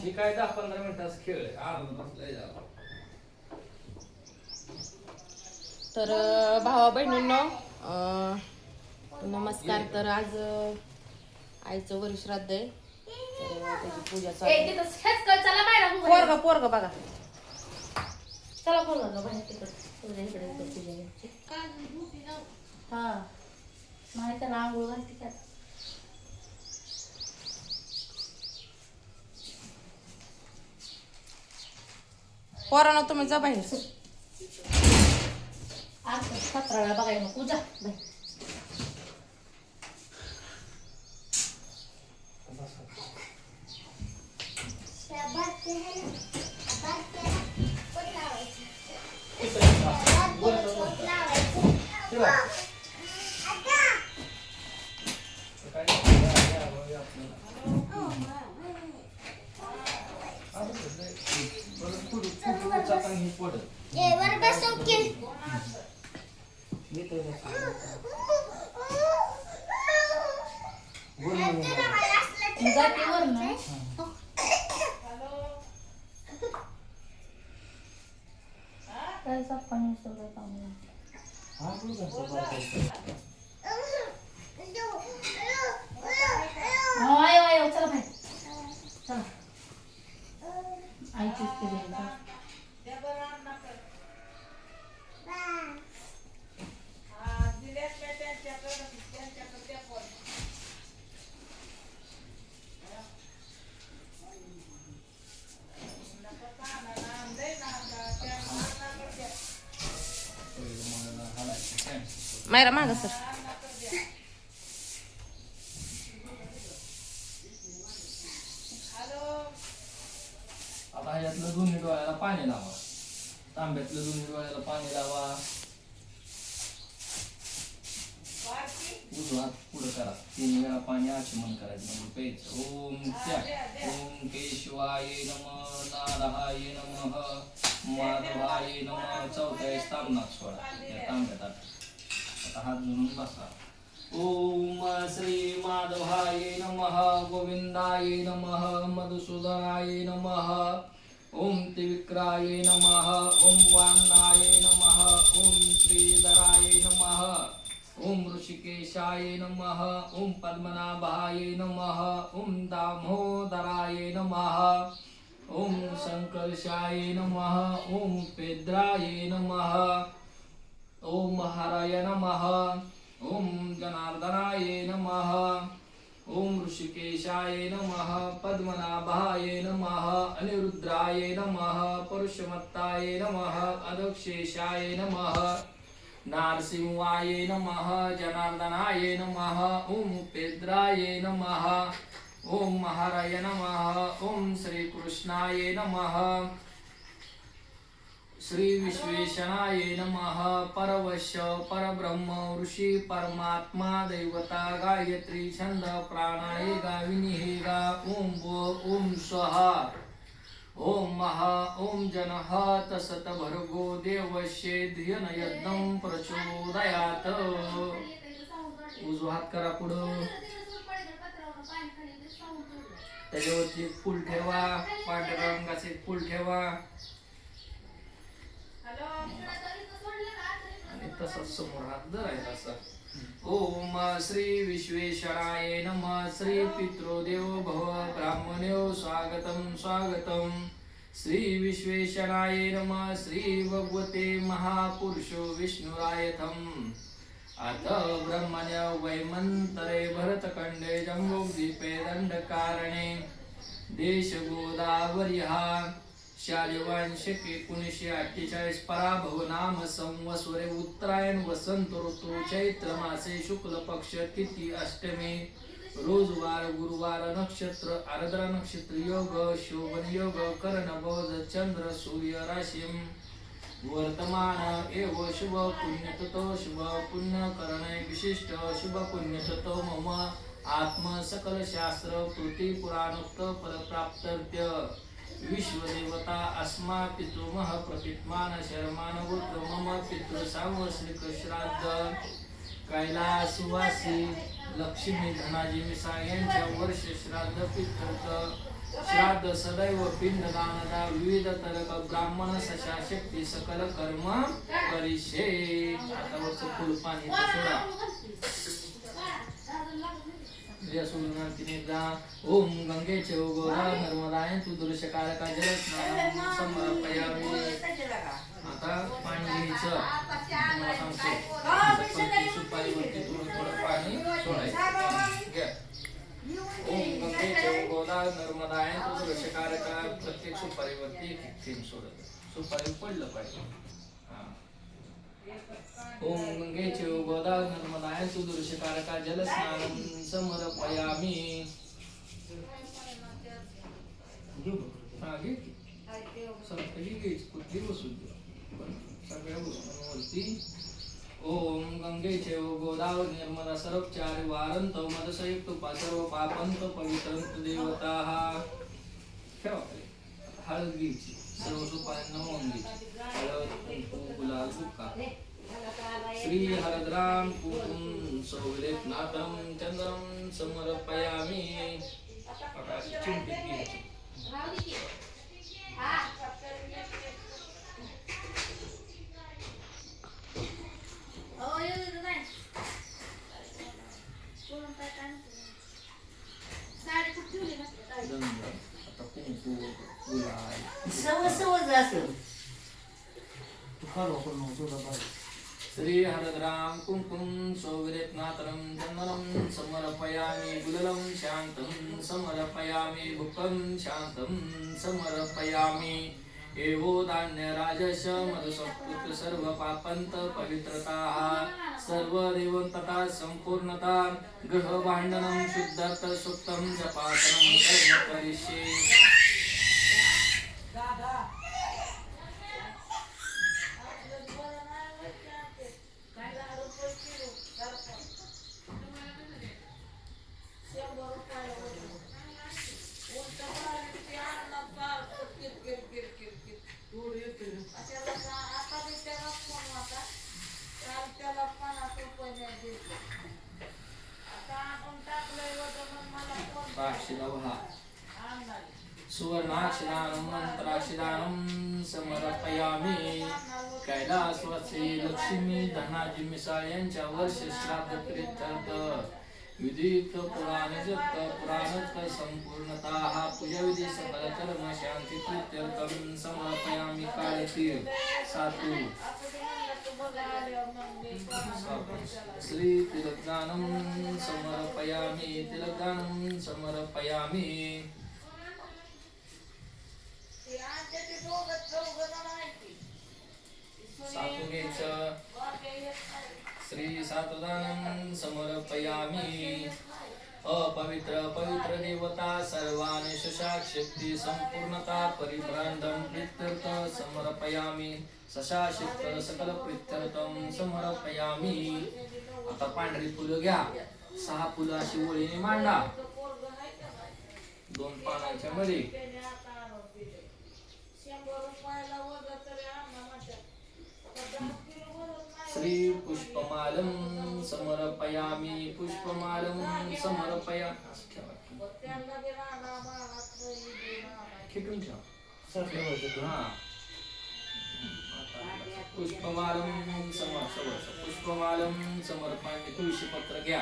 ही काय 10-15 मिनिटाचा खेळ आहे. अर्धा तास लय झाला. तर भावा बहिणींनो नमस्कार. तर आज आईचं वरिश्राद्ध आहे, तर त्याची पूजा चालू. पोरग बघा. चला पोरग बाहेर तिकडे इकडे पूजा. हा नाही त्याला आंघोळ घालते का? पोरांनो तुम्ही जा बाहेर. आज 17 वेळा बघाय नको जा बाहेर. चला बाहेर चला. आईचीच पूजा. मायरा माग सर. आता ह्यातलं दोन्ही डोळ्याला पाणी लावा. तांब्यातलं दोन्ही डोळ्याला पाणी लावा. उजवा हात पुढं करा. 3 वेळा पाणी आचमन करायचं म्हणजे प्यायचं. ओम केशवाय नमः, नारायणाय नमः, माधवाय नमः. 4थ्या तांबणात सोडा त्या तांब्यात. आता हात धुवून बसा. ओम श्री माधवाय नमः, गोविंदाय नमः, मधुसूदनाय नमः, ओम त्रिविक्राय नमः, ओम वान्नाय नमः, ओम श्रीधराय नमः, ओम ऋषिकेशाय नमः, ओम पद्मनाभाय नमः, ओम दामोदराय नमः, ओम संकर्षाय नमः, ओम पेद्राय नमः, ओम हराय नमः, ओम जनार्दनाय नमः, ओम ऋषिकेशाय नमः, पद्मनाभाय नमः, अनिरुद्राय नमः, पुरुषमत्ताय नमः, अदक्षेशाय नमः, नारसिंहाय नमः, जनार्दनाय नमः, ओम पेद्राय नमः, ओम महाराय नमः, ओम श्री कृष्णाय नमः, श्री विश्वेशनाय नमः, परवश्य परब्रह्म ऋषी परमात्मा दैवता गायत्री छंद प्राणाय गाविनीगा. ओम ओम स्वाहा. ओम महा ओम जनः तसत भर्गो देवस्य धियन यज्ञं प्रचोदयात्. उजवा हात करा पुढं. त्याच्यावरती एक फूल ठेवा. पांढऱ्या रंगाचे एक फूल ठेवा आणि तसंच समोर हात धरायचा असा. ओम श्री विश्वेश्वराय नमः, श्री पितृदेव भव ब्राह्मणो स्वागतम स्वागतम. श्री विश्वेश्वराय नमः, श्री भगवते महापुरुषो विष्णुरायथम. अथ ब्रह्मण्य वैमंतरे भरतखंडे जम्बूद्वीपे दंडकारणे देश गोदावर्यः शालिवांशिक 1948 पराभव नाम संवत्सरे उत्तरायण वसंत ऋतू चैत्र मासे शुक्ल पक्ष तिथी अष्टमी रोजवार गुरुवार नक्षत्र आर्द्रा नक्षत्र योग शोभन योग कर्ण बौद्ध चंद्र सूर्य राशिम वर्तमान एव शुभ पुण्यततो शुभ पुण्य करणे विशिष्ट शुभ पुण्यततो मम आत्म सकल शास्त्र कृती पुराणोक्त फलप्राप्तर्त्य. विश्वदेवता अस्मा पितृमः प्रपित्मान शर्मान गोत्र मम पितृ सांवत्सरिक श्राद्ध कैलासवासी लक्ष्मी धनाजी मिसाळ यांच्या वर्ष श्राद्ध पितृ श्राद्ध सदैव पिंडदानदा विविध तरक ब्राह्मण सशा शक्ती सकल कर्म करिषे. आता वरचं फुल पाणी सोडा. ओम गंगेचे गोदा नर्मदाय तू दृश्यकारका जलस्नान समर्पयामि. आता पाणी घ्यायचं. तुम्हाला सांगतो सुपारीवरती थोडं पाणी सोडायचं. घ्या. ओम गंगेचे गोदा नर्मदाय तू दृश्यकारका. प्रत्येक सुपारीवरती एक थेंब सोडत. सुपारी पडलं पाहिजे. ओम गंगेचे गोदा नर्मदाय सुदृश्यकारका जलस्नानं समर्पयामि. कुठली बसू सगळ्या वस्तूंवरती. ओम गंगेचे गोदावरी नर्मदा सर्वचारी वारंत मदसयुक्त सर्व पापंत पवित्रंत देवताः. ठेवा. हळद घ्यायची. सर्व सुपाऱ्यांना वाहून घ्यायची. हळद, कुंकू, गुलाल, बुक्का. श्री हरद्राम कुंकुम सौलेपनाथम चंद्रम समर्पयामि. चिंतित घ्यायची. आता कुंकू, गुलाल. श्री हरद्राम कुंकुम सौविरेत्नातरम चंदनम समर्पयामि. गुललम शांतं समर्पयामि. भुक्तं शांतं समर्पयामि. एवो धान्य राजस मधुसत्पुत्र सर्व पापंत पवित्रता सर्व देवंतता संपूर्णता ग्रह भांडनं शुद्धर्थ सुक्तं जपातनं कर्म करिष्ये. सुवर्णाक्षरानं मंत्राक्षरानं समर्पयामि. कैलासवासी लक्ष्मी धनाजी मिसाळ यांच्या वर्ष श्राद्ध प्रीत्यर्थ विधित पुराणजत पुराणत संपूर्णता पूजाविधी सकल कर्म शांती प्रीत्यर्थं समर्पयामि. काळेतीर सातू. श्री तिलकदानं समर्पयामि. तिलकदानं समर्पयामि. सातू घ्यायचं. श्री सातुदानं समर्पयामि. अपवित्र पवित्र देवता सर्वाणि सुशाक शक्ती संपूर्णता परिभ्रांडं प्रीत्यर्थ समर्पयामि. सशाशिक्त सकल प्रीत्यर्थं समर्पयामि. आता पांढरी फुलं घ्या. 6 फुलं अशी ओळीने मांडा. 2 पानांच्या मध्ये. श्री पुष्पमालं समर्पयामि. पुष्पमालं समर्पयामि. पुष्पमालं समर्पयामि. तुळशी पत्र घ्या.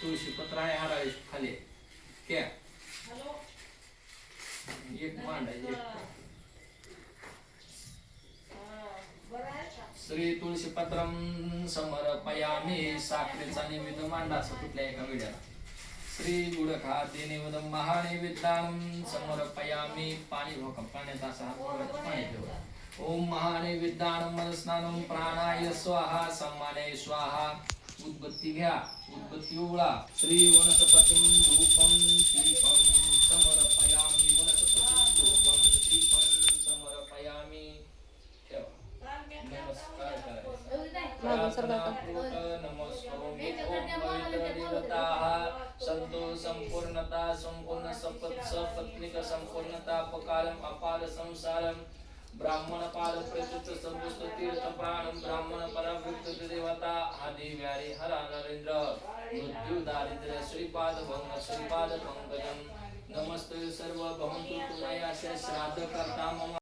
तुळशी पत्र आहे हाराळी खाली घ्या. एक मांडायचे. श्री तुळशी पत्रम समर्पयामि. साखरेचा नैवेद्य मांडा असं कुठल्या एका विड्याला. श्री गुडखाद्य नैवेद्य महानैवेद्यानं समर्पयामि. पाणी भोका. पाण्यात असा हात पाणी ठेवा. ओम महानैवेद्यानं मनस्नानं प्राणाय स्वाहा सम्माने स्वाहा. उद्बत्ती घ्या. उद्बत्ती उघडा. श्री वनस्पतीं धूपं दीपं समर्पयामि. वनस्पतीं धूपं दीपं समर्पयामि. नमस्कार संतो संपूर्णता संपूर्ण सपत्निक संपूर्णता अपकालम अपार संसारम ब्राह्मण पाद प्रचित संपुष्ट तीर्थ प्राणम ब्राह्मण परावृत्त देवता आदि व्यारी हरा नरेंद्र मृत्यु दारिद्र्य श्रीपाद भंग श्रीपाद पंकजम नमस्ते सर्व भवन्तु तुमया श्राद्ध कर्ता मम